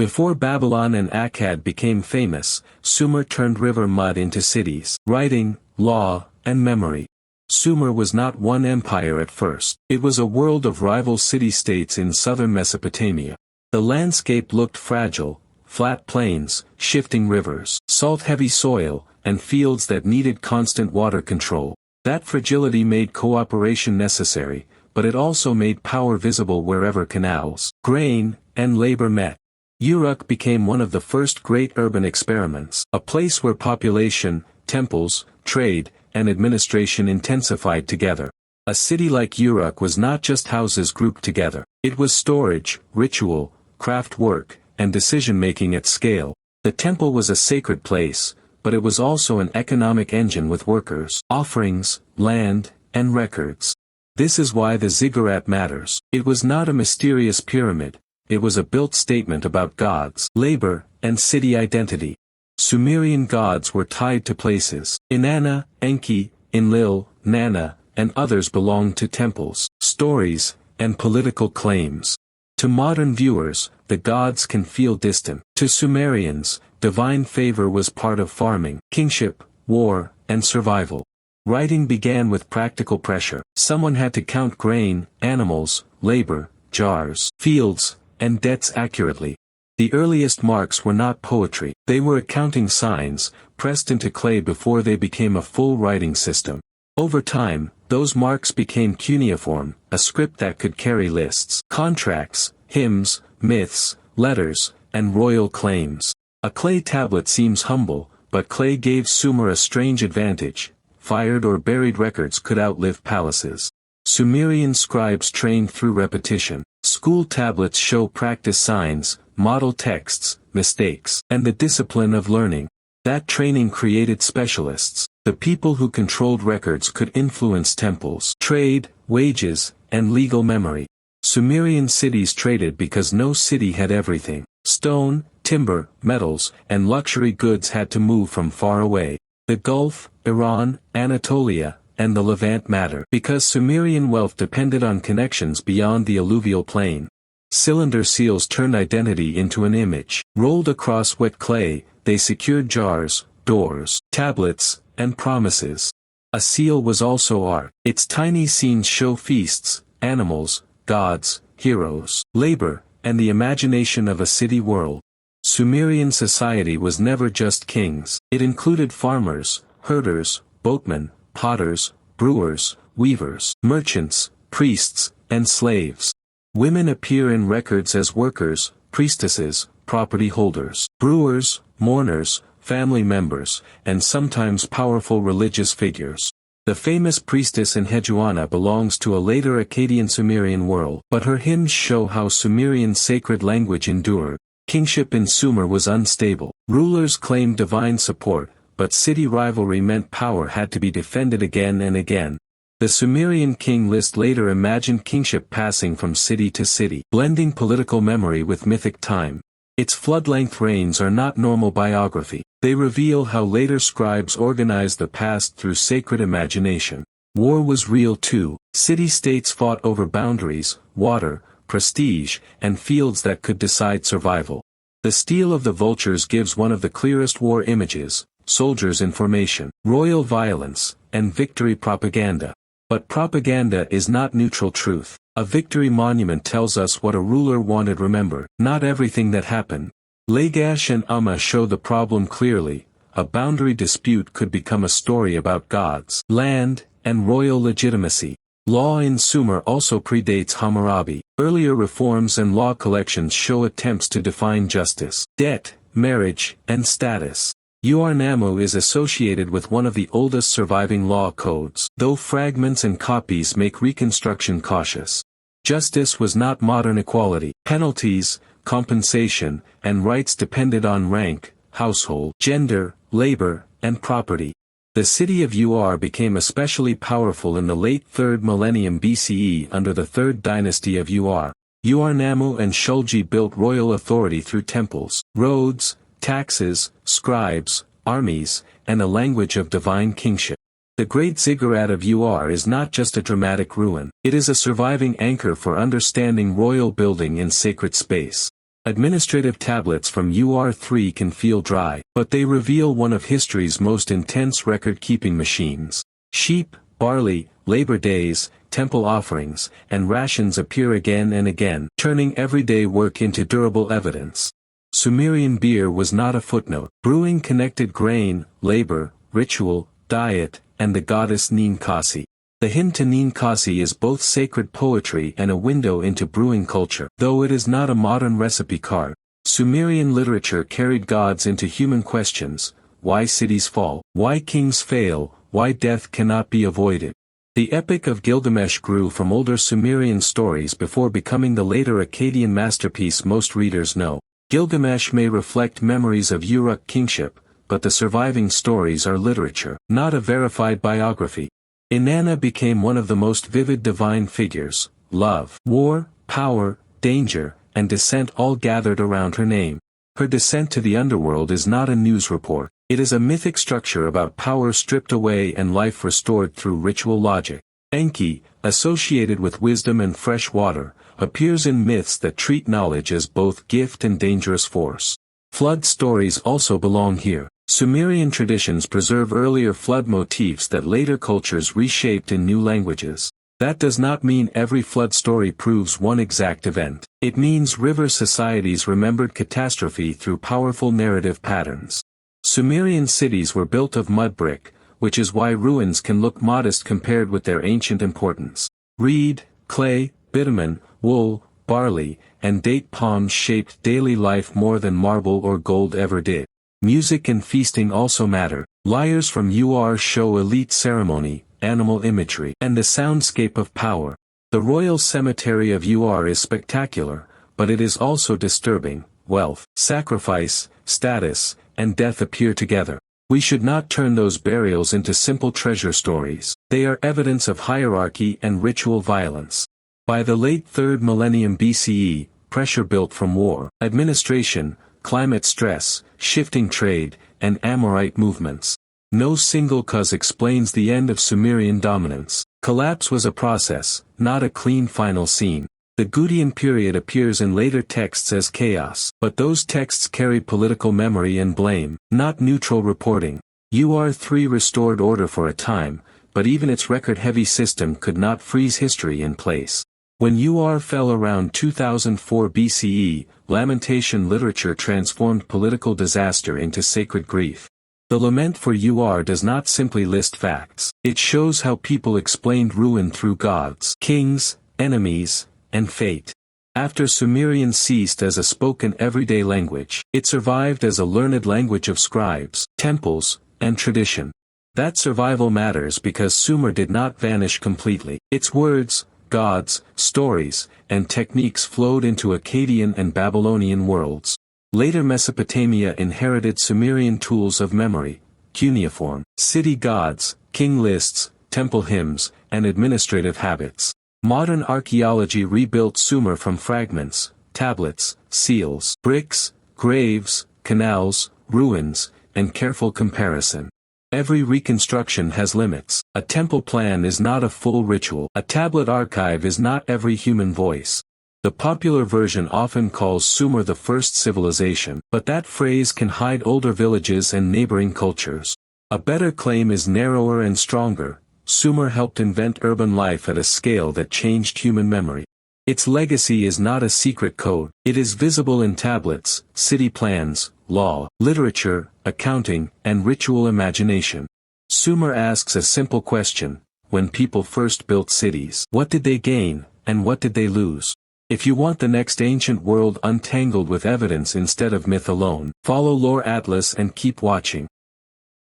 Before Babylon and Akkad became famous, Sumer turned river mud into cities, writing, law, and memory. Sumer was not one empire at first. It was a world of rival city-states in southern Mesopotamia. The landscape looked fragile: flat plains, shifting rivers, salt-heavy soil, and fields that needed constant water control. That fragility made cooperation necessary, but it also made power visible wherever canals, grain, and labor met. Uruk became one of the first great urban experiments, a place where population, temples, trade, and administration intensified together. A city like Uruk was not just houses grouped together. It was storage, ritual, craft work, and decision-making at scale. The temple was a sacred place, but it was also an economic engine with workers, offerings, land, and records. This is why the ziggurat matters. It was not a mysterious pyramid. It was a built statement about gods, labor, and city identity. Sumerian gods were tied to places. Inanna, Enki, Enlil, Nana, and others belonged to temples, stories, and political claims. To modern viewers, the gods can feel distant. To Sumerians, divine favor was part of farming, kingship, war, and survival. Writing began with practical pressure. Someone had to count grain, animals, labor, jars, fields, and debts accurately. The earliest marks were not poetry. They were accounting signs, pressed into clay before they became a full writing system. Over time, those marks became cuneiform, a script that could carry lists, contracts, hymns, myths, letters, and royal claims. A clay tablet seems humble, but clay gave Sumer a strange advantage. Fired or buried records could outlive palaces. Sumerian scribes trained through repetition. School tablets show practice signs, model texts, mistakes, and the discipline of learning. That training created specialists. The people who controlled records could influence temples, trade, wages, and legal memory. Sumerian cities traded because no city had everything. Stone, timber, metals, and luxury goods had to move from far away. The Gulf, Iran, Anatolia, and the Levant matter because Sumerian wealth depended on connections beyond the alluvial plain. Cylinder seals turned identity into an image. Rolled across wet clay, they secured jars, doors, tablets, and promises. A seal was also art. Its tiny scenes show feasts, animals, gods, heroes, labor, and the imagination of a city world. Sumerian society was never just kings. It included farmers, herders, boatmen, potters, brewers, weavers, merchants, priests, and slaves. Women appear in records as workers, priestesses, property holders, brewers, mourners, family members, and sometimes powerful religious figures. The famous priestess Enheduanna belongs to a later Akkadian Sumerian world, but her hymns show how Sumerian sacred language endured. Kingship in Sumer was unstable. Rulers claimed divine support, but city rivalry meant power had to be defended again and again. The Sumerian king list later imagined kingship passing from city to city, blending political memory with mythic time. Its flood-length reigns are not normal biography. They reveal how later scribes organized the past through sacred imagination. War was real too. City-states fought over boundaries, water, prestige, and fields that could decide survival. The Stele of the Vultures gives one of the clearest war images: soldiers in formation, royal violence, and victory propaganda. But propaganda is not neutral truth. A victory monument tells us what a ruler wanted remembered, not everything that happened. Lagash and Ummah show the problem clearly. A boundary dispute could become a story about gods, land, and royal legitimacy. Law in Sumer also predates Hammurabi. Earlier reforms and law collections show attempts to define justice, debt, marriage, and status. Ur-Nammu is associated with one of the oldest surviving law codes, though fragments and copies make reconstruction cautious. Justice was not modern equality. Penalties, compensation, and rights depended on rank, household, gender, labor, and property. The city of Ur became especially powerful in the late 3rd millennium BCE under the 3rd dynasty of Ur. Ur-Nammu and Shulgi built royal authority through temples, roads, taxes, scribes, armies, and a language of divine kingship. The Great Ziggurat of Ur is not just a dramatic ruin, it is a surviving anchor for understanding royal building in sacred space. Administrative tablets from UR3 can feel dry, but they reveal one of history's most intense record-keeping machines. Sheep, barley, labor days, temple offerings, and rations appear again and again, turning everyday work into durable evidence. Sumerian beer was not a footnote. Brewing connected grain, labor, ritual, diet, and the goddess Ninkasi. The hymn to Ninkasi is both sacred poetry and a window into brewing culture. Though it is not a modern recipe card, Sumerian literature carried gods into human questions: why cities fall, why kings fail, why death cannot be avoided. The Epic of Gilgamesh grew from older Sumerian stories before becoming the later Akkadian masterpiece most readers know. Gilgamesh may reflect memories of Uruk kingship, but the surviving stories are literature, not a verified biography. Inanna became one of the most vivid divine figures. Love, war, power, danger, and descent all gathered around her name. Her descent to the underworld is not a news report. It is a mythic structure about power stripped away and life restored through ritual logic. Enki, associated with wisdom and fresh water, appears in myths that treat knowledge as both gift and dangerous force. Flood stories also belong here. Sumerian traditions preserve earlier flood motifs that later cultures reshaped in new languages. That does not mean every flood story proves one exact event. It means river societies remembered catastrophe through powerful narrative patterns. Sumerian cities were built of mud brick, which is why ruins can look modest compared with their ancient importance. Reed, clay, bitumen, wool, barley, and date palms shaped daily life more than marble or gold ever did. Music and feasting also matter. Lyres from UR show elite ceremony, animal imagery, and the soundscape of power. The royal cemetery of UR is spectacular, but it is also disturbing. Wealth, sacrifice, status, and death appear together. We should not turn those burials into simple treasure stories. They are evidence of hierarchy and ritual violence. By the late 3rd millennium BCE, pressure built from war, administration, climate stress, shifting trade, and Amorite movements. No single cause explains the end of Sumerian dominance. Collapse was a process, not a clean final scene. The Gutian period appears in later texts as chaos, but those texts carry political memory and blame, not neutral reporting. UR3 restored order for a time, but even its record-heavy system could not freeze history in place. When UR fell around 2004 BCE, lamentation literature transformed political disaster into sacred grief. The lament for UR does not simply list facts. It shows how people explained ruin through gods, kings, enemies, and fate. After Sumerian ceased as a spoken everyday language, it survived as a learned language of scribes, temples, and tradition. That survival matters because Sumer did not vanish completely. Its words, gods, stories, and techniques flowed into Akkadian and Babylonian worlds. Later Mesopotamia inherited Sumerian tools of memory, cuneiform, city gods, king lists, temple hymns, and administrative habits. Modern archaeology rebuilt Sumer from fragments, tablets, seals, bricks, graves, canals, ruins, and careful comparison. Every reconstruction has limits. A temple plan is not a full ritual. A tablet archive is not every human voice. The popular version often calls Sumer the first civilization, but that phrase can hide older villages and neighboring cultures. A better claim is narrower and stronger. Sumer helped invent urban life at a scale that changed human memory. Its legacy is not a secret code. It is visible in tablets, city plans, law, literature, accounting, and ritual imagination. Sumer asks a simple question: when people first built cities, what did they gain, and what did they lose? If you want the next ancient world untangled with evidence instead of myth alone, follow Lore Atlas and keep watching.